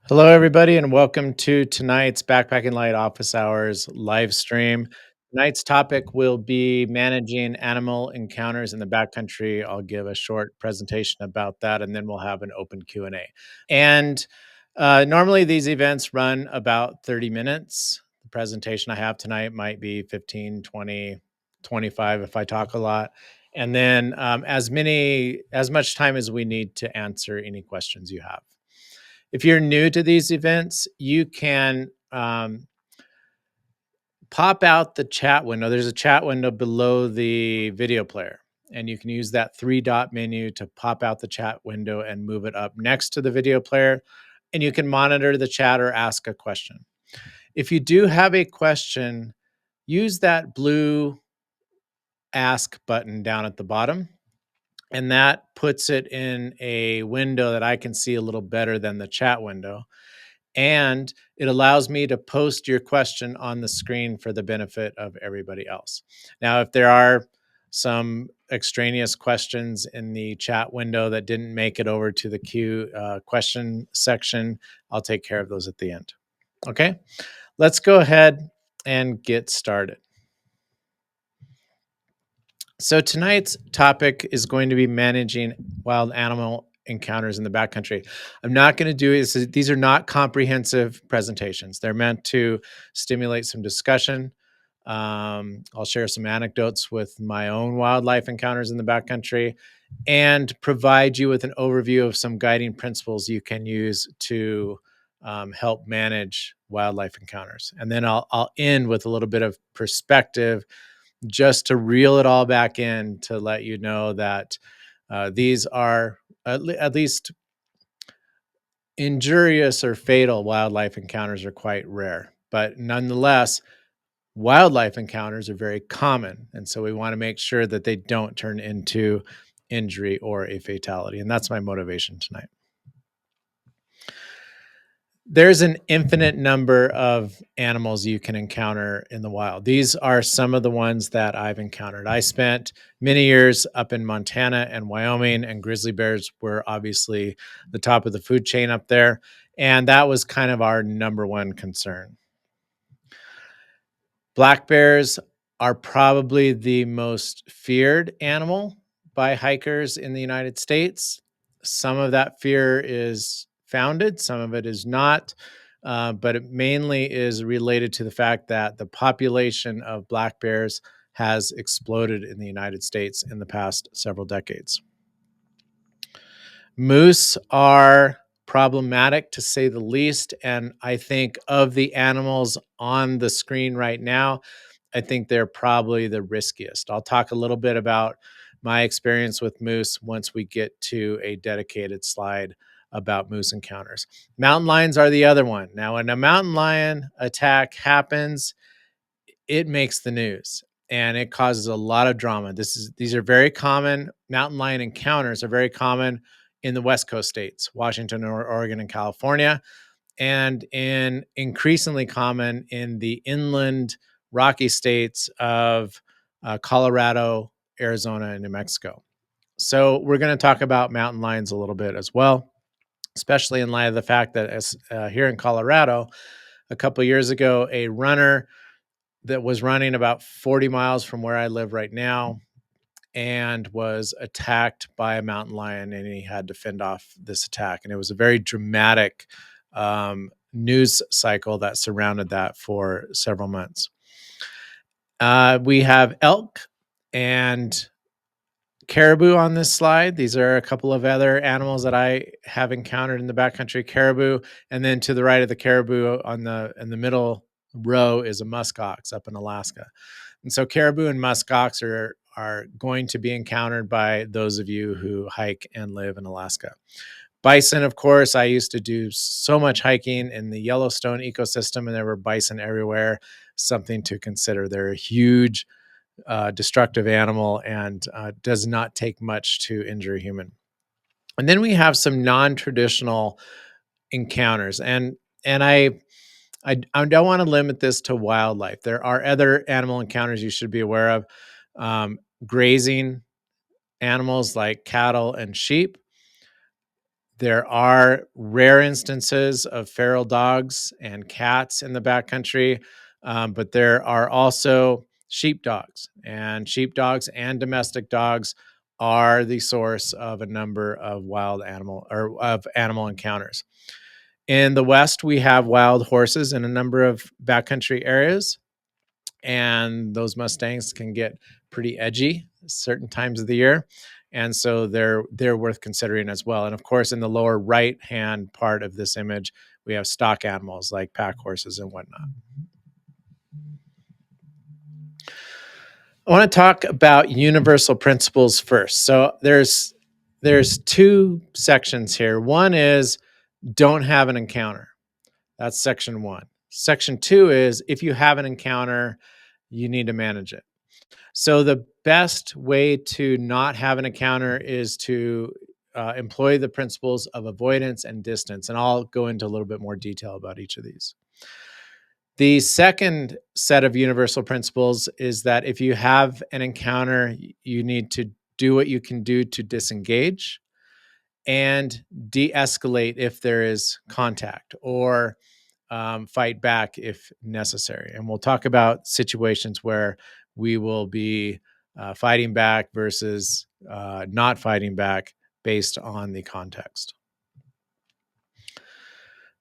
Hello, everybody, and welcome to tonight's Backpacking Light Office Hours live stream. Tonight's topic will be managing animal encounters in the backcountry. I'll give a short presentation about that, and then we'll have an open Q&A. And normally these events run about 30 minutes. The presentation I have tonight might be 15, 20, 25 if I talk a lot. And then as much time as we need to answer any questions you have. If you're new to these events, you can pop out the chat window. There's a chat window below the video player, and you can use that three dot menu to pop out the chat window and move it up next to the video player. And you can monitor the chat or ask a question. If you do have a question, use that blue ask button down at the bottom. And that puts it in a window that I can see a little better than the chat window. And it allows me to post your question on the screen for the benefit of everybody else. Now, if there are some extraneous questions in the chat window that didn't make it over to the question section, I'll take care of those at the end. Okay, let's go ahead and get started. So tonight's topic is going to be managing wild animal encounters in the backcountry. I'm not going to do it. These are not comprehensive presentations. They're meant to stimulate some discussion. I'll share some anecdotes with my own wildlife encounters in the backcountry and provide you with an overview of some guiding principles you can use to help manage wildlife encounters. And then I'll end with a little bit of perspective just to reel it all back in to let you know that these are at least injurious or fatal wildlife encounters are quite rare. But nonetheless, wildlife encounters are very common. And so we want to make sure that they don't turn into injury or a fatality. And that's my motivation tonight. There's an infinite number of animals you can encounter in the wild. These are some of the ones that I've encountered. I spent many years up in Montana and Wyoming, and grizzly bears were obviously the top of the food chain up there. And that was kind of our number one concern. Black bears are probably the most feared animal by hikers in the United States. Some of that fear is founded, some of it is not, but it mainly is related to the fact that the population of black bears has exploded in the United States in the past several decades. Moose are problematic to say the least. And I think of the animals on the screen right now, I think they're probably the riskiest. I'll talk a little bit about my experience with moose once we get to a dedicated slide about moose encounters. Mountain lions are the other one. Now, when a mountain lion attack happens, it makes the news and it causes a lot of drama. These are very common. Mountain lion encounters are very common in the West Coast states, Washington, Oregon, and California, and increasingly common in the inland rocky states of Colorado, Arizona, and New Mexico. So we're going to talk about mountain lions a little bit as well, especially in light of the fact that here in Colorado, a couple of years ago, a runner that was running about 40 miles from where I live right now and was attacked by a mountain lion, and he had to fend off this attack. And it was a very dramatic news cycle that surrounded that for several months. We have elk and caribou on this slide. These are a couple of other animals that I have encountered in the backcountry. Caribou, and then to the right of the caribou in the middle row is a muskox up in Alaska. And so caribou and muskox are going to be encountered by those of you who hike and live in Alaska. Bison, of course, I used to do so much hiking in the Yellowstone ecosystem, and there were bison everywhere. Something to consider. They're a huge, destructive animal and does not take much to injure a human. And then we have some non-traditional encounters, and I don't want to limit this to wildlife. There are other animal encounters you should be aware of. Grazing animals like cattle and sheep. There are rare instances of feral dogs and cats in the backcountry, but there are also sheepdogs and domestic dogs are the source of a number of wild animal or of animal encounters. In the West, we have wild horses in a number of backcountry areas, and those Mustangs can get pretty edgy certain times of the year. And so they're worth considering as well. And of course, in the lower right hand part of this image, we have stock animals like pack horses and whatnot. I want to talk about universal principles first. So there's two sections here. One is don't have an encounter. That's section 1. Section 2 is if you have an encounter, you need to manage it. So the best way to not have an encounter is to employ the principles of avoidance and distance. And I'll go into a little bit more detail about each of these. The second set of universal principles is that if you have an encounter, you need to do what you can do to disengage and de-escalate if there is contact, or fight back if necessary. And we'll talk about situations where we will be fighting back versus not fighting back based on the context.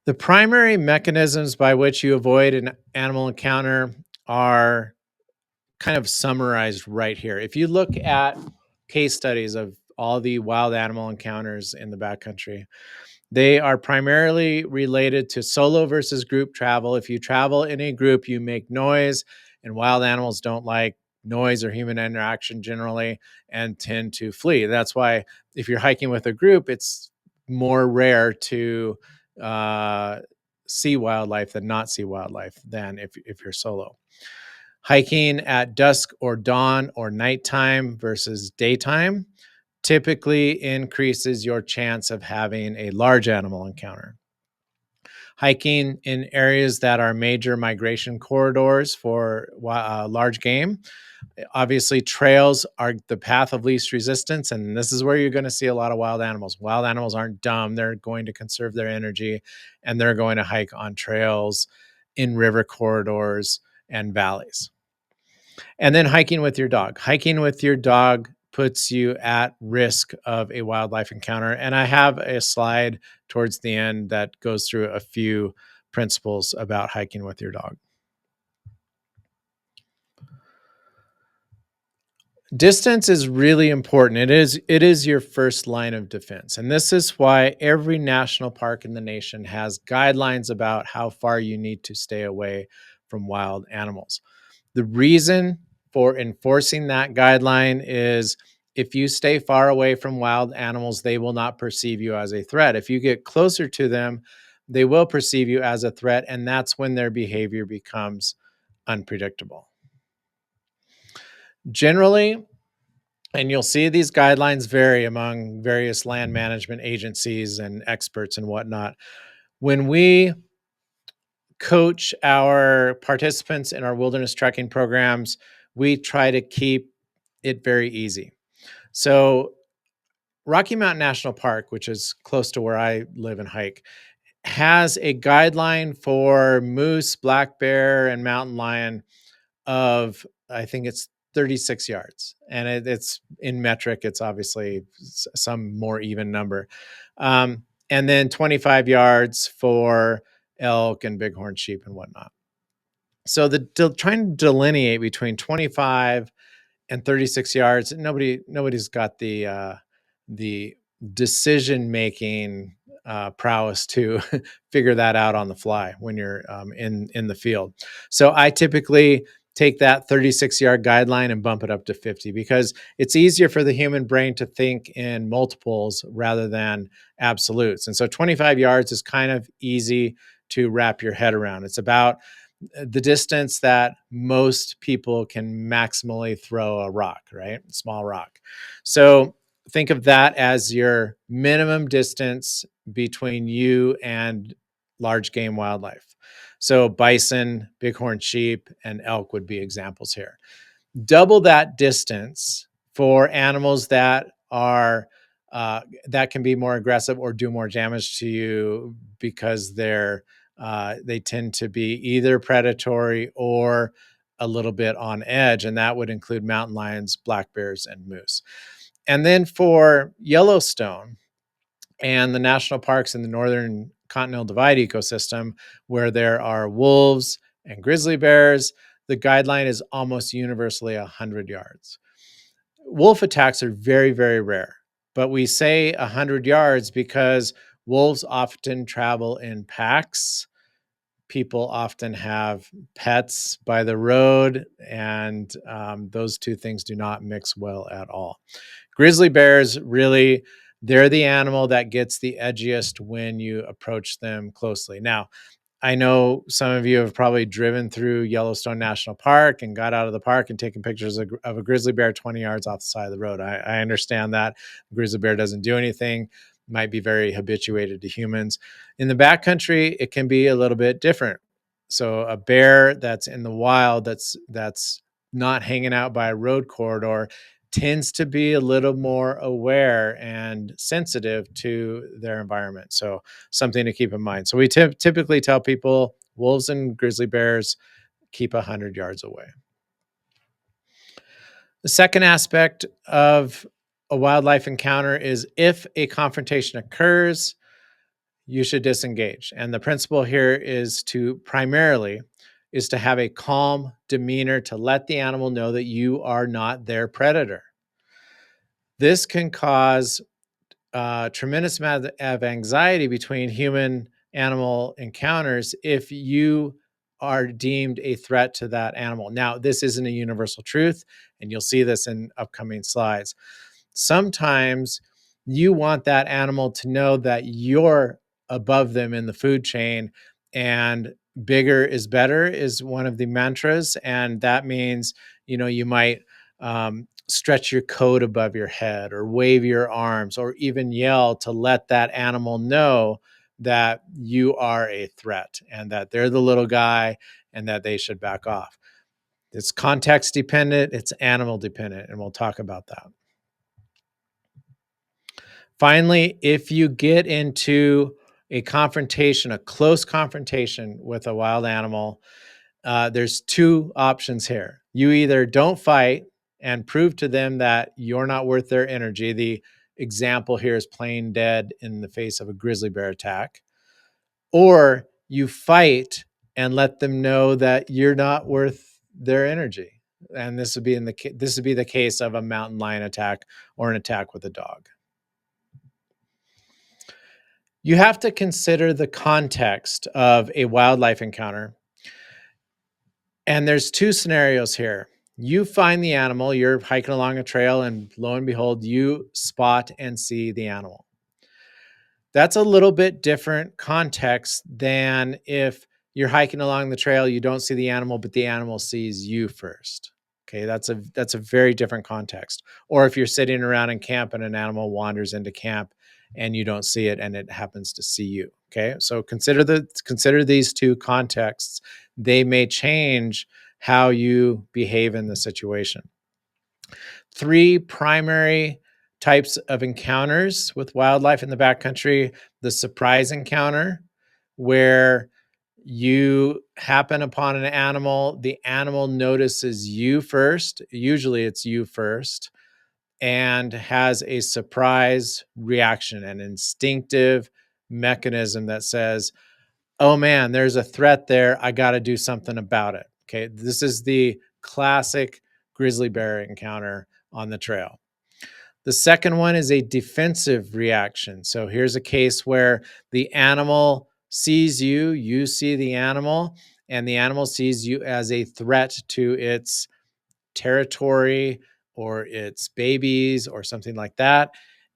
The primary mechanisms by which you avoid an animal encounter are kind of summarized right here. If you look at case studies of all the wild animal encounters in the backcountry, they are primarily related to solo versus group travel. If you travel in a group, you make noise, and wild animals don't like noise or human interaction generally and tend to flee. That's why if you're hiking with a group, it's more rare to uh, see wildlife than not see wildlife than if you're solo. Hiking at dusk or dawn or nighttime versus daytime typically increases your chance of having a large animal encounter. Hiking in areas that are major migration corridors for large game. Obviously, trails are the path of least resistance, and this is where you're going to see a lot of wild animals. Wild animals aren't dumb. They're going to conserve their energy, and they're going to hike on trails, in river corridors, and valleys. And then hiking with your dog. Hiking with your dog puts you at risk of a wildlife encounter. And I have a slide towards the end that goes through a few principles about hiking with your dog. Distance is really important. It is your first line of defense. And this is why every national park in the nation has guidelines about how far you need to stay away from wild animals. The reason for enforcing that guideline is if you stay far away from wild animals, they will not perceive you as a threat. If you get closer to them, they will perceive you as a threat, and that's when their behavior becomes unpredictable. Generally, and you'll see these guidelines vary among various land management agencies and experts and whatnot. When we coach our participants in our wilderness trekking programs, we try to keep it very easy. So, Rocky Mountain National Park, which is close to where I live and hike, has a guideline for moose, black bear, and mountain lion of, I think it's 36 yards. And it's in metric, it's obviously some more even number. And then 25 yards for elk and bighorn sheep and whatnot. So trying to delineate between 25 and 36 yards, nobody's got the decision making prowess to figure that out on the fly when you're in the field. So I typically take that 36-yard guideline and bump it up to 50 because it's easier for the human brain to think in multiples rather than absolutes. And so 25 yards is kind of easy to wrap your head around. It's about the distance that most people can maximally throw a rock, right? Small rock. So think of that as your minimum distance between you and large game wildlife. So bison, bighorn sheep, and elk would be examples here. Double that distance for animals that are that can be more aggressive or do more damage to you because they tend to be either predatory or a little bit on edge, and that would include mountain lions, black bears, and moose. And then for Yellowstone and the national parks in the northern continental divide ecosystem, where there are wolves and grizzly bears, the guideline is almost universally 100 yards. Wolf attacks are very, very rare, but we say 100 yards because wolves often travel in packs. People often have pets by the road, and those two things do not mix well at all. Grizzly bears, really, they're the animal that gets the edgiest when you approach them closely. Now, I know some of you have probably driven through Yellowstone National Park and got out of the park and taken pictures of a grizzly bear 20 yards off the side of the road. I understand that. The grizzly bear doesn't do anything, might be very habituated to humans. In the backcountry, it can be a little bit different. So a bear that's in the wild, that's not hanging out by a road corridor, tends to be a little more aware and sensitive to their environment. So something to keep in mind. So we typically tell people wolves and grizzly bears keep 100 yards away. The second aspect of a wildlife encounter is if a confrontation occurs, you should disengage. And the principle here is to have a calm demeanor to let the animal know that you are not their predator. This can cause tremendous amount of anxiety between human animal encounters if you are deemed a threat to that animal. Now, this isn't a universal truth, and you'll see this in upcoming slides. Sometimes you want that animal to know that you're above them in the food chain, and bigger is better is one of the mantras. And that means, you might stretch your coat above your head or wave your arms or even yell to let that animal know that you are a threat and that they're the little guy and that they should back off. It's context dependent, it's animal dependent, and we'll talk about that. Finally, if you get into a confrontation, a close confrontation with a wild animal, there's two options here. You either don't fight and prove to them that you're not worth their energy. The example here is playing dead in the face of a grizzly bear attack, or you fight and let them know that you're not worth their energy. And this would be the case of a mountain lion attack or an attack with a dog. You have to consider the context of a wildlife encounter. And there's two scenarios here. You find the animal, you're hiking along a trail, and lo and behold, you spot and see the animal. That's a little bit different context than if you're hiking along the trail, you don't see the animal, but the animal sees you first. Okay, that's a very different context. Or if you're sitting around in camp and an animal wanders into camp and you don't see it and it happens to see you. Okay, so consider these two contexts. They may change how you behave in the situation. Three primary types of encounters with wildlife in the backcountry: the surprise encounter, where you happen upon an animal, the animal notices you first, usually it's you first, and has a surprise reaction, an instinctive mechanism that says, oh man, there's a threat there. I got to do something about it. Okay. This is the classic grizzly bear encounter on the trail. The second one is a defensive reaction. So here's a case where the animal sees you, you see the animal, and the animal sees you as a threat to its territory or its babies or something like that.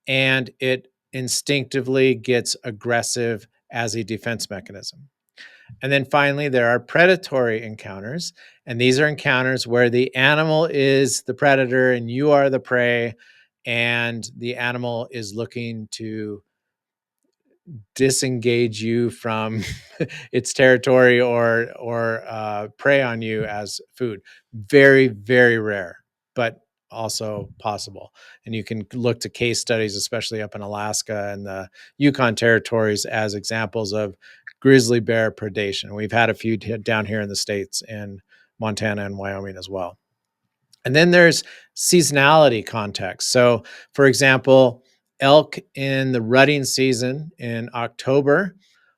And it instinctively gets aggressive as a defense mechanism. And then finally, there are predatory encounters. And these are encounters where the animal is the predator and you are the prey, and the animal is looking to disengage you from its territory or prey on you as food. Very, very rare, but also possible. And you can look to case studies, especially up in Alaska and the Yukon territories, as examples of grizzly bear predation. We've had a few down here in the States, in Montana and Wyoming as well. And then there's seasonality context. So, for example, elk in the rutting season in October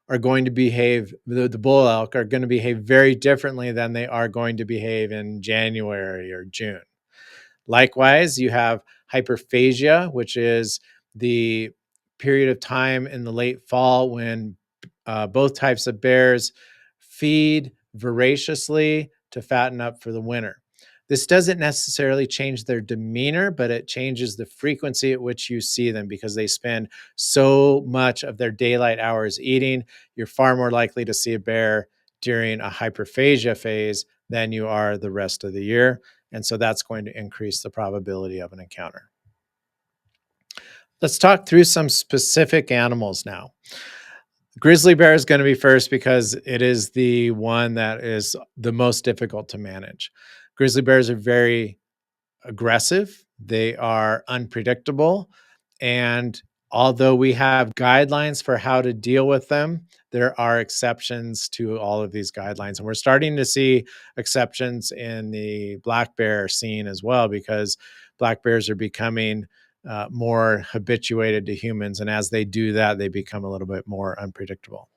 are going to behave, the bull elk are going to behave very differently than they are going to behave in January or June. Likewise, you have hyperphagia, which is the period of time in the late fall when both types of bears feed voraciously to fatten up for the winter. This doesn't necessarily change their demeanor, but it changes the frequency at which you see them because they spend so much of their daylight hours eating. You're far more likely to see a bear during a hyperphagia phase than you are the rest of the year. And so that's going to increase the probability of an encounter. Let's talk through some specific animals now. Grizzly bear is going to be first because it is the one that is the most difficult to manage. Grizzly bears are very aggressive, they are unpredictable, and although we have guidelines for how to deal with them, there are exceptions to all of these guidelines. And we're starting to see exceptions in the black bear scene as well, because black bears are becoming more habituated to humans. And as they do that, they become a little bit more unpredictable.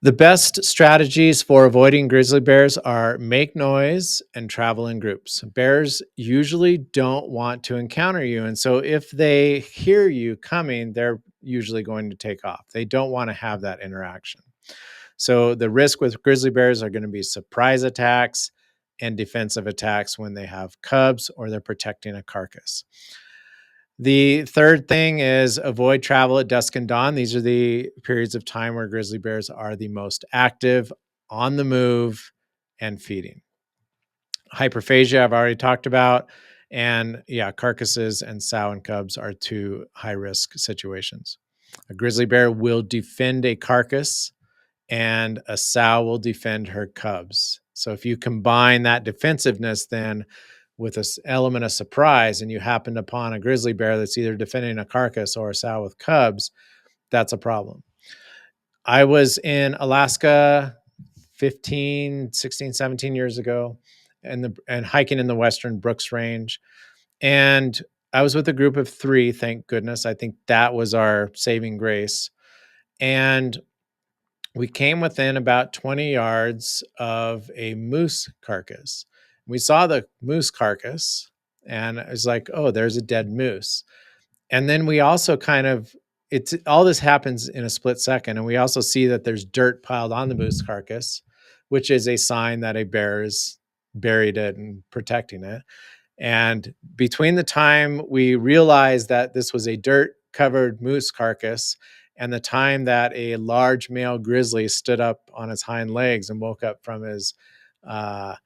The best strategies for avoiding grizzly bears are make noise and travel in groups. Bears usually don't want to encounter you. And so if they hear you coming, they're usually going to take off. They don't want to have that interaction. So the risk with grizzly bears are going to be surprise attacks and defensive attacks when they have cubs or they're protecting a carcass. The third thing is avoid travel at dusk and dawn. These are the periods of time where grizzly bears are the most active, on the move, and feeding. Hyperphagia, I've already talked about. And yeah, carcasses and sow and cubs are two high risk situations. A grizzly bear will defend a carcass, and a sow will defend her cubs. So if you combine that defensiveness then with an element of surprise and you happened upon a grizzly bear that's either defending a carcass or a sow with cubs, that's a problem. I was in Alaska 15, 16, 17 years ago and hiking in the Western Brooks Range. And I was with a group of 3, thank goodness. I think that was our saving grace. And we came within about 20 yards of a moose carcass. We saw the moose carcass and it was like, oh, there's a dead moose. And then we also it's all this happens in a split second. And we also see that there's dirt piled on the moose carcass, which is a sign that a bear is buried it and protecting it. And between the time we realized that this was a dirt covered moose carcass and the time that a large male grizzly stood up on his hind legs and woke up from his uh,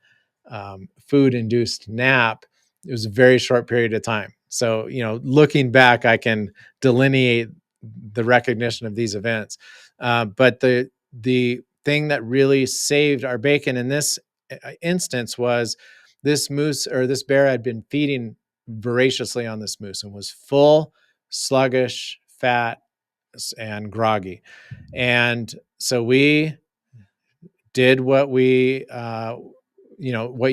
food induced nap, it was a very short period of time. So, looking back, I can delineate the recognition of these events. But the thing that really saved our bacon in this instance was this moose, or this bear, had been feeding voraciously on this moose and was full, sluggish, fat, and groggy. And so we did what what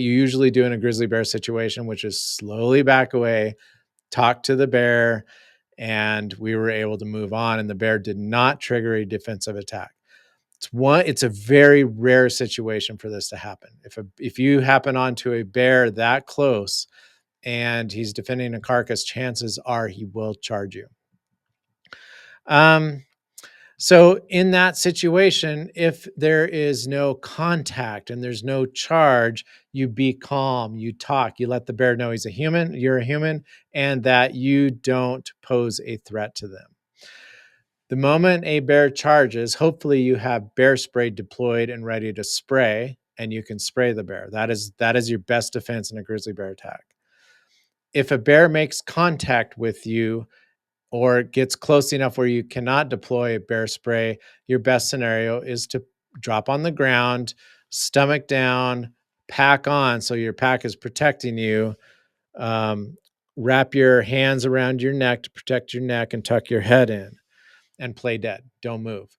you usually do in a grizzly bear situation, which is slowly back away, talk to the bear, and we were able to move on. And the bear did not trigger a defensive attack. It's a very rare situation for this to happen. If you happen onto a bear that close and he's defending a carcass, chances are he will charge you. So in that situation, if there is no contact and there's no charge, you be calm, you talk, you let the bear know he's a human, you're a human, and that you don't pose a threat to them. The moment a bear charges, hopefully you have bear spray deployed and ready to spray, and you can spray the bear. That is your best defense in a grizzly bear attack. If a bear makes contact with you, or gets close enough where you cannot deploy a bear spray, your best scenario is to drop on the ground, stomach down, pack on so your pack is protecting you, Um, Wrap your hands around your neck to protect your neck and tuck your head in and play dead. Don't move.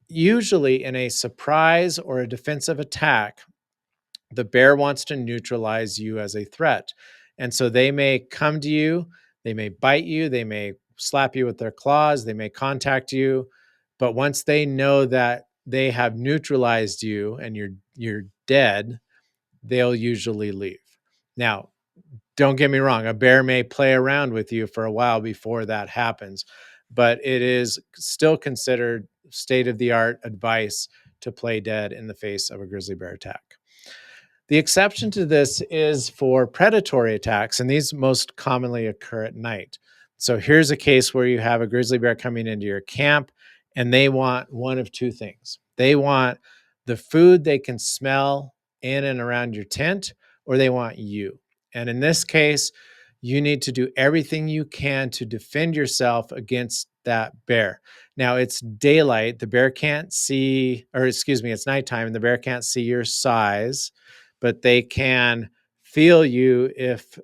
Usually, in a surprise or a defensive attack, the bear wants to neutralize you as a threat. And so they may come to you, they may bite you, they may slap you with their claws, they may contact you. But once they know that they have neutralized you and you're dead, they'll usually leave. Now, don't get me wrong, a bear may play around with you for a while before that happens, but it is still considered state of the art advice to play dead in the face of a grizzly bear attack. The exception to this is for predatory attacks, and these most commonly occur at night. So here's a case where you have a grizzly bear coming into your camp, and they want one of two things. They want the food they can smell in and around your tent, or they want you. And in this case, you need to do everything you can to defend yourself against that bear. Now it's daylight, the bear can't see, or excuse me, it's nighttime, and the bear can't see your size, but they can feel you if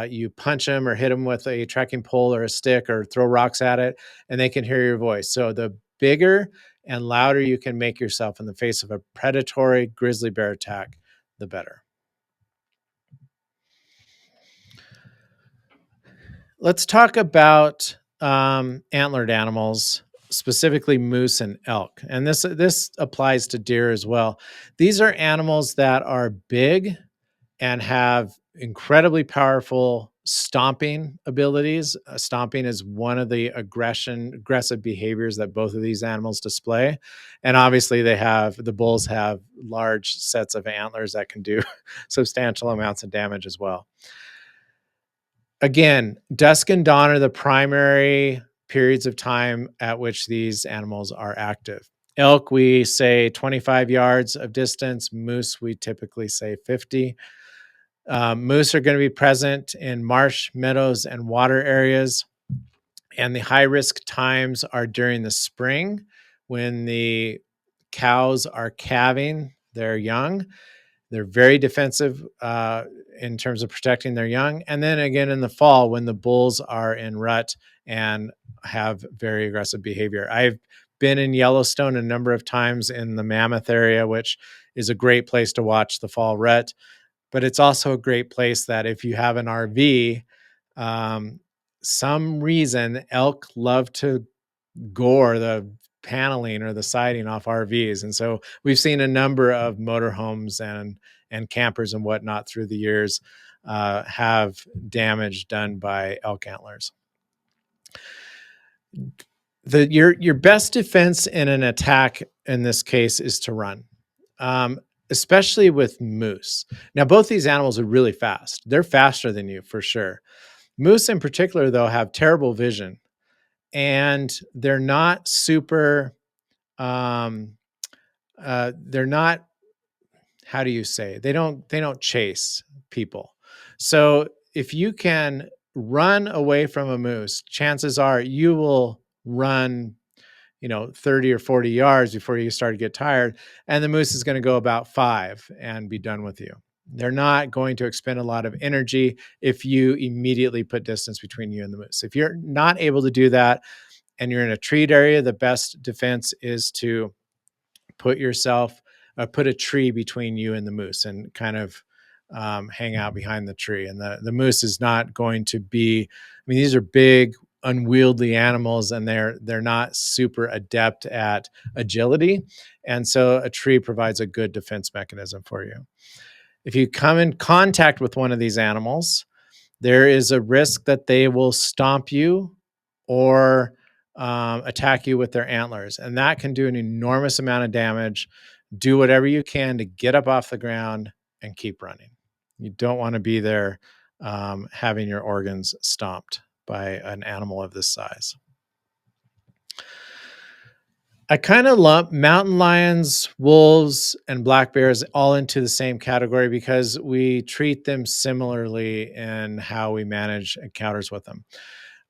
you punch them or hit them with a trekking pole or a stick or throw rocks at it, and they can hear your voice. So the bigger and louder you can make yourself in the face of a predatory grizzly bear attack, the better. Let's talk about antlered animals, specifically moose and elk. And this applies to deer as well. These are animals that are big and have incredibly powerful stomping abilities. Stomping is one of the aggressive behaviors that both of these animals display. And obviously the bulls have large sets of antlers that can do substantial amounts of damage as well. Again, dusk and dawn are the primary periods of time at which these animals are active. Elk, we say 25 yards of distance. Moose, we typically say 50. Moose are going to be present in marsh, meadows, and water areas. And the high risk times are during the spring when the cows are calving their young. They're very defensive in terms of protecting their young. And then again in the fall when the bulls are in rut and have very aggressive behavior. I've been in Yellowstone a number of times in the Mammoth area, which is a great place to watch the fall rut. But it's also a great place that if you have an RV, um, some reason elk love to gore the paneling or the siding off RVs. And so we've seen a number of motorhomes and campers and whatnot through the years have damage done by elk antlers. Your best defense in an attack in this case is to run, especially with moose. Now, both these animals are really fast. They're faster than you for sure. Moose in particular, though, have terrible vision, and they're not super um they're not, how do you say, they don't chase people. So if you can run away from a moose, chances are you will run 30 or 40 yards before you start to get tired, and the moose is going to go about 5 and be done with you. They're not going to expend a lot of energy if you immediately put distance between you and the moose. If you're not able to do that and you're in a treed area, the best defense is to put a tree between you and the moose and kind of hang out behind the tree. And the moose is not going to be, I mean, these are big, unwieldy animals, and they're not super adept at agility. And so a tree provides a good defense mechanism for you. If you come in contact with one of these animals, there is a risk that they will stomp you or attack you with their antlers. And that can do an enormous amount of damage. Do whatever you can to get up off the ground and keep running. You don't want to be there having your organs stomped by an animal of this size. I kind of lump mountain lions, wolves, and black bears all into the same category because we treat them similarly in how we manage encounters with them.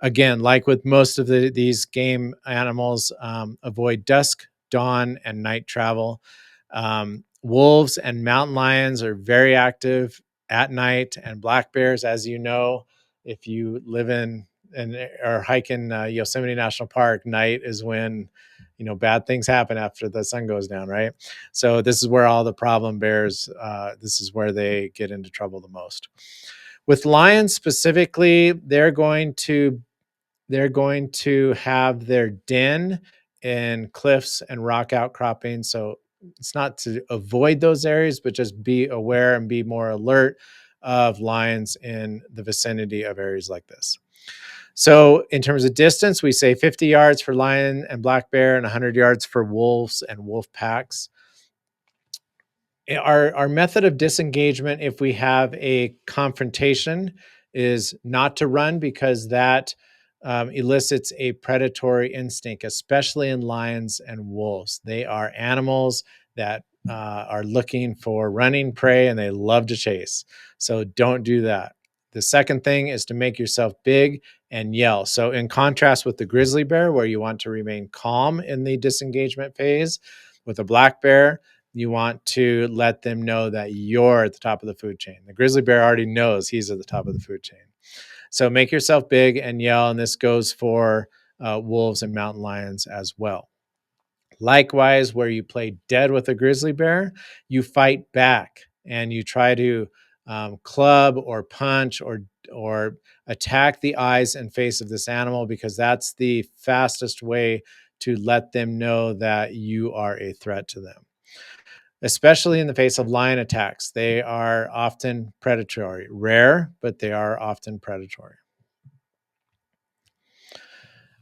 Again, like with most of these game animals, avoid dusk, dawn, and night travel. Wolves and mountain lions are very active at night. And black bears, as you know, if you live in and or hike in Yosemite National Park, night is when bad things happen after the sun goes down, right? So this is where all the problem bears. This is where they get into trouble the most. With lions specifically, they're going to have their den in cliffs and rock outcroppings. So it's not to avoid those areas, but just be aware and be more alert of lions in the vicinity of areas like this. So in terms of distance, we say 50 yards for lion and black bear and 100 yards for wolves and wolf packs. Our method of disengagement, if we have a confrontation, is not to run, because that elicits a predatory instinct, especially in lions and wolves. They are animals that are looking for running prey, and they love to chase. So don't do that. The second thing is to make yourself big and yell. So in contrast with the grizzly bear, where you want to remain calm in the disengagement phase, with a black bear, you want to let them know that you're at the top of the food chain. The grizzly bear already knows he's at the top of the food chain. So make yourself big and yell, and this goes for wolves and mountain lions as well. Likewise, where you play dead with a grizzly bear, you fight back and you try to club or punch or attack the eyes and face of this animal, because that's the fastest way to let them know that you are a threat to them, especially in the face of lion attacks. They are often predatory, rare, but they are often predatory.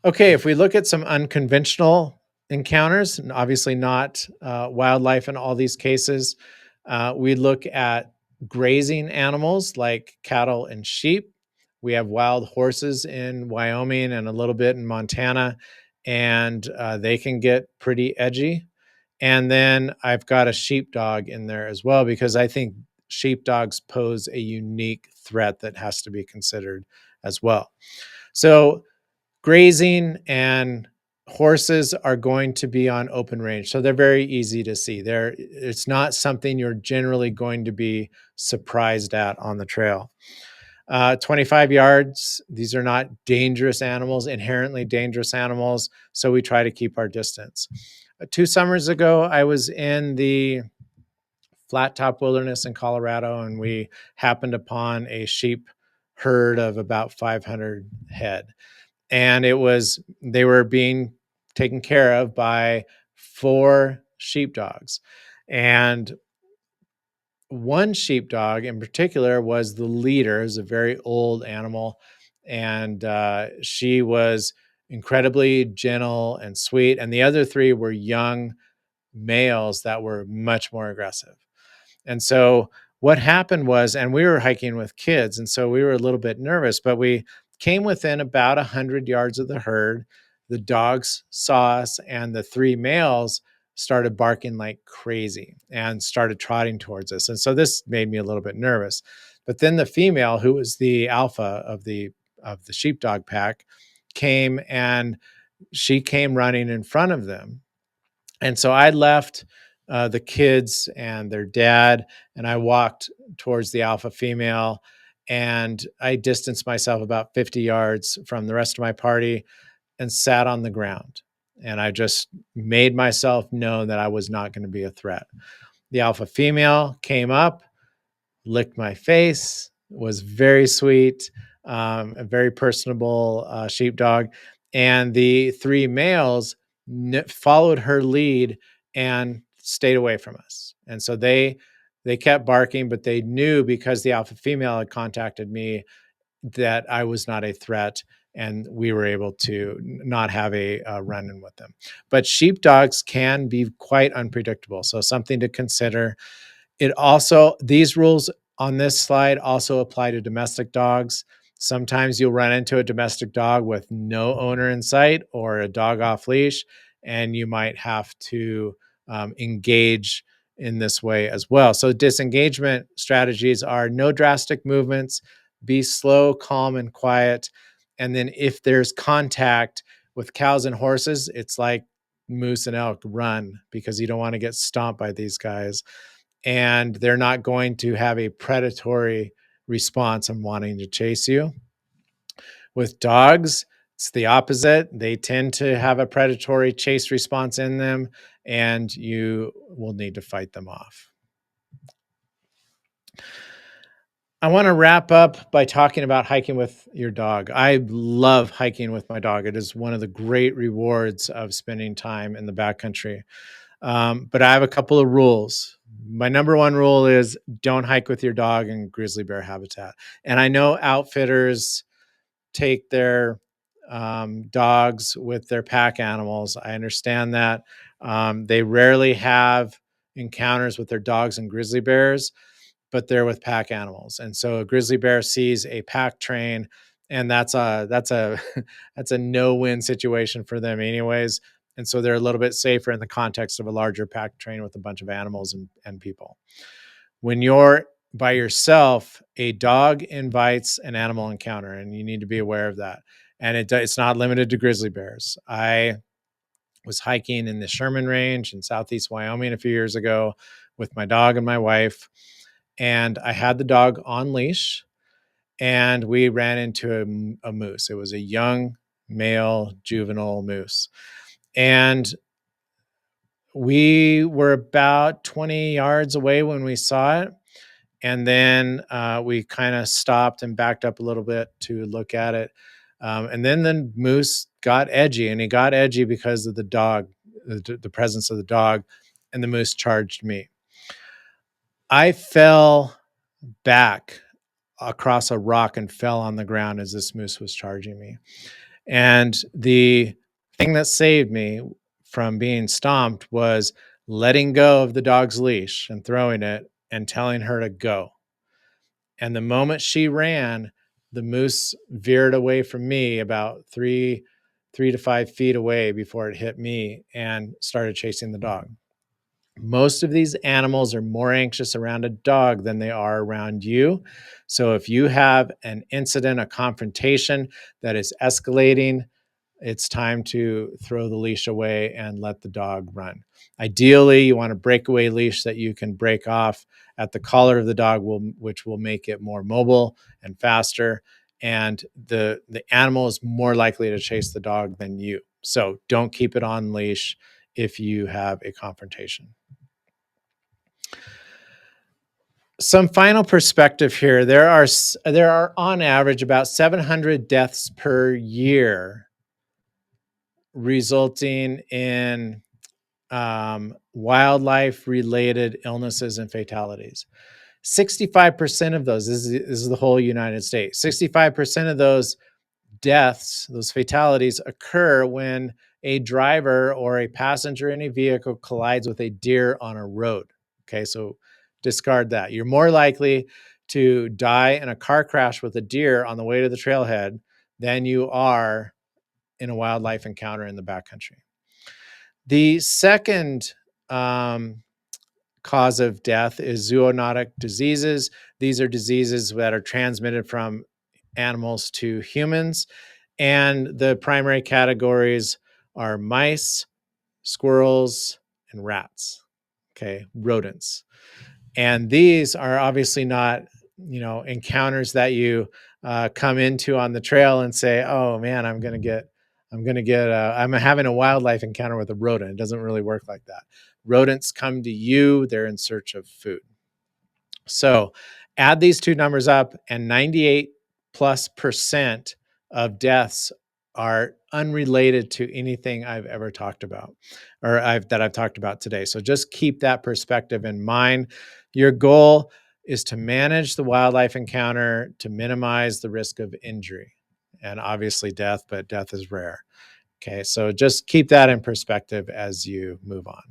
Okay, if we look at some unconventional encounters, and obviously not wildlife in all these cases, we look at grazing animals like cattle and sheep. We have wild horses in Wyoming and a little bit in Montana, and they can get pretty edgy. And then I've got a sheepdog in there as well, because I think sheepdogs pose a unique threat that has to be considered as well. So grazing and horses are going to be on open range. So they're very easy to see. It's not something you're generally going to be surprised at on the trail. 25 yards, these are not dangerous animals, inherently dangerous animals. So we try to keep our distance. 2 summers ago, I was in the flat top wilderness in Colorado, and we happened upon a sheep herd of about 500 head. And they were being taken care of by 4 sheepdogs. And one sheepdog in particular was the leader. It was a very old animal, and she was incredibly gentle and sweet. And the other 3 were young males that were much more aggressive. And so what happened was, and we were hiking with kids, and so we were a little bit nervous, but we came within about 100 yards of the herd. The dogs saw us, and the 3 males started barking like crazy and started trotting towards us. And so this made me a little bit nervous. But then the female, who was the alpha of the sheepdog pack, came, and she came running in front of them. And so I left the kids and their dad, and I walked towards the alpha female, and I distanced myself about 50 yards from the rest of my party and sat on the ground. And I just made myself known that I was not going to be a threat. The alpha female came up, licked my face, was very sweet, a very personable sheepdog. And the 3 males followed her lead and stayed away from us. And so they kept barking, but they knew, because the alpha female had contacted me, that I was not a threat, and we were able to not have a run-in with them. But sheepdogs can be quite unpredictable, so something to consider. These rules on this slide also apply to domestic dogs. Sometimes you'll run into a domestic dog with no owner in sight or a dog off leash, and you might have to engage in this way as well. So disengagement strategies are no drastic movements, be slow, calm, and quiet. And then if there's contact with cows and horses, it's like moose and elk, run, because you don't want to get stomped by these guys. and they're not going to have a predatory response and wanting to chase you. With dogs, it's the opposite. They tend to have a predatory chase response in them, and you will need to fight them off. I want to wrap up by talking about hiking with your dog. I love hiking with my dog. It is one of the great rewards of spending time in the backcountry. But I have a couple of rules. My number one rule is don't hike with your dog in grizzly bear habitat. And I know outfitters take their dogs with their pack animals. I understand that. They rarely have encounters with their dogs and grizzly bears, but they're with pack animals. And so a grizzly bear sees a pack train, and that's a that's a no-win situation for them anyways. And so they're a little bit safer in the context of a larger pack train with a bunch of animals and people. When you're by yourself, a dog invites an animal encounter, and you need to be aware of that. And it's not limited to grizzly bears. I was hiking in the Sherman Range in southeast Wyoming a few years ago with my dog and my wife, and I had the dog on leash, and we ran into a moose. It was a young male juvenile moose, and we were about 20 yards away when we saw it. And then we kind of stopped and backed up a little bit to look at it. And then the moose got edgy, and he got edgy because of the dog, the presence of the dog, and the moose charged me. I fell back across a rock and fell on the ground as this moose was charging me. And the thing that saved me from being stomped was letting go of the dog's leash and throwing it and telling her to go. And the moment she ran, the moose veered away from me about 3 to 5 feet away before it hit me and started chasing the dog. Most of these animals are more anxious around a dog than they are around you. So if you have an incident, a confrontation that is escalating, it's time to throw the leash away and let the dog run. Ideally, you want a breakaway leash that you can break off at the collar of the dog, which will make it more mobile and faster. And the animal is more likely to chase the dog than you. So don't keep it on leash if you have a confrontation. Some final perspective here. There are on average about 700 deaths per year resulting in wildlife related illnesses and fatalities. 65% of those, this is the whole United States, 65% of those deaths, those fatalities occur when a driver or a passenger in a vehicle collides with a deer on a road. Okay, so discard that. You're more likely to die in a car crash with a deer on the way to the trailhead than you are in a wildlife encounter in the backcountry. The second cause of death is zoonotic diseases. These are diseases that are transmitted from animals to humans. And the primary categories are mice, squirrels, and rats. Okay, rodents. And these are obviously not, encounters that you come into on the trail and say, "Oh man, I'm having a wildlife encounter with a rodent." It doesn't really work like that. Rodents come to you; they're in search of food. So, add these two numbers up, and 98+% of deaths are unrelated to anything I've ever talked about that I've talked about today. So just keep that perspective in mind. Your goal is to manage the wildlife encounter to minimize the risk of injury and obviously death, but death is rare. Okay, so just keep that in perspective as you move on.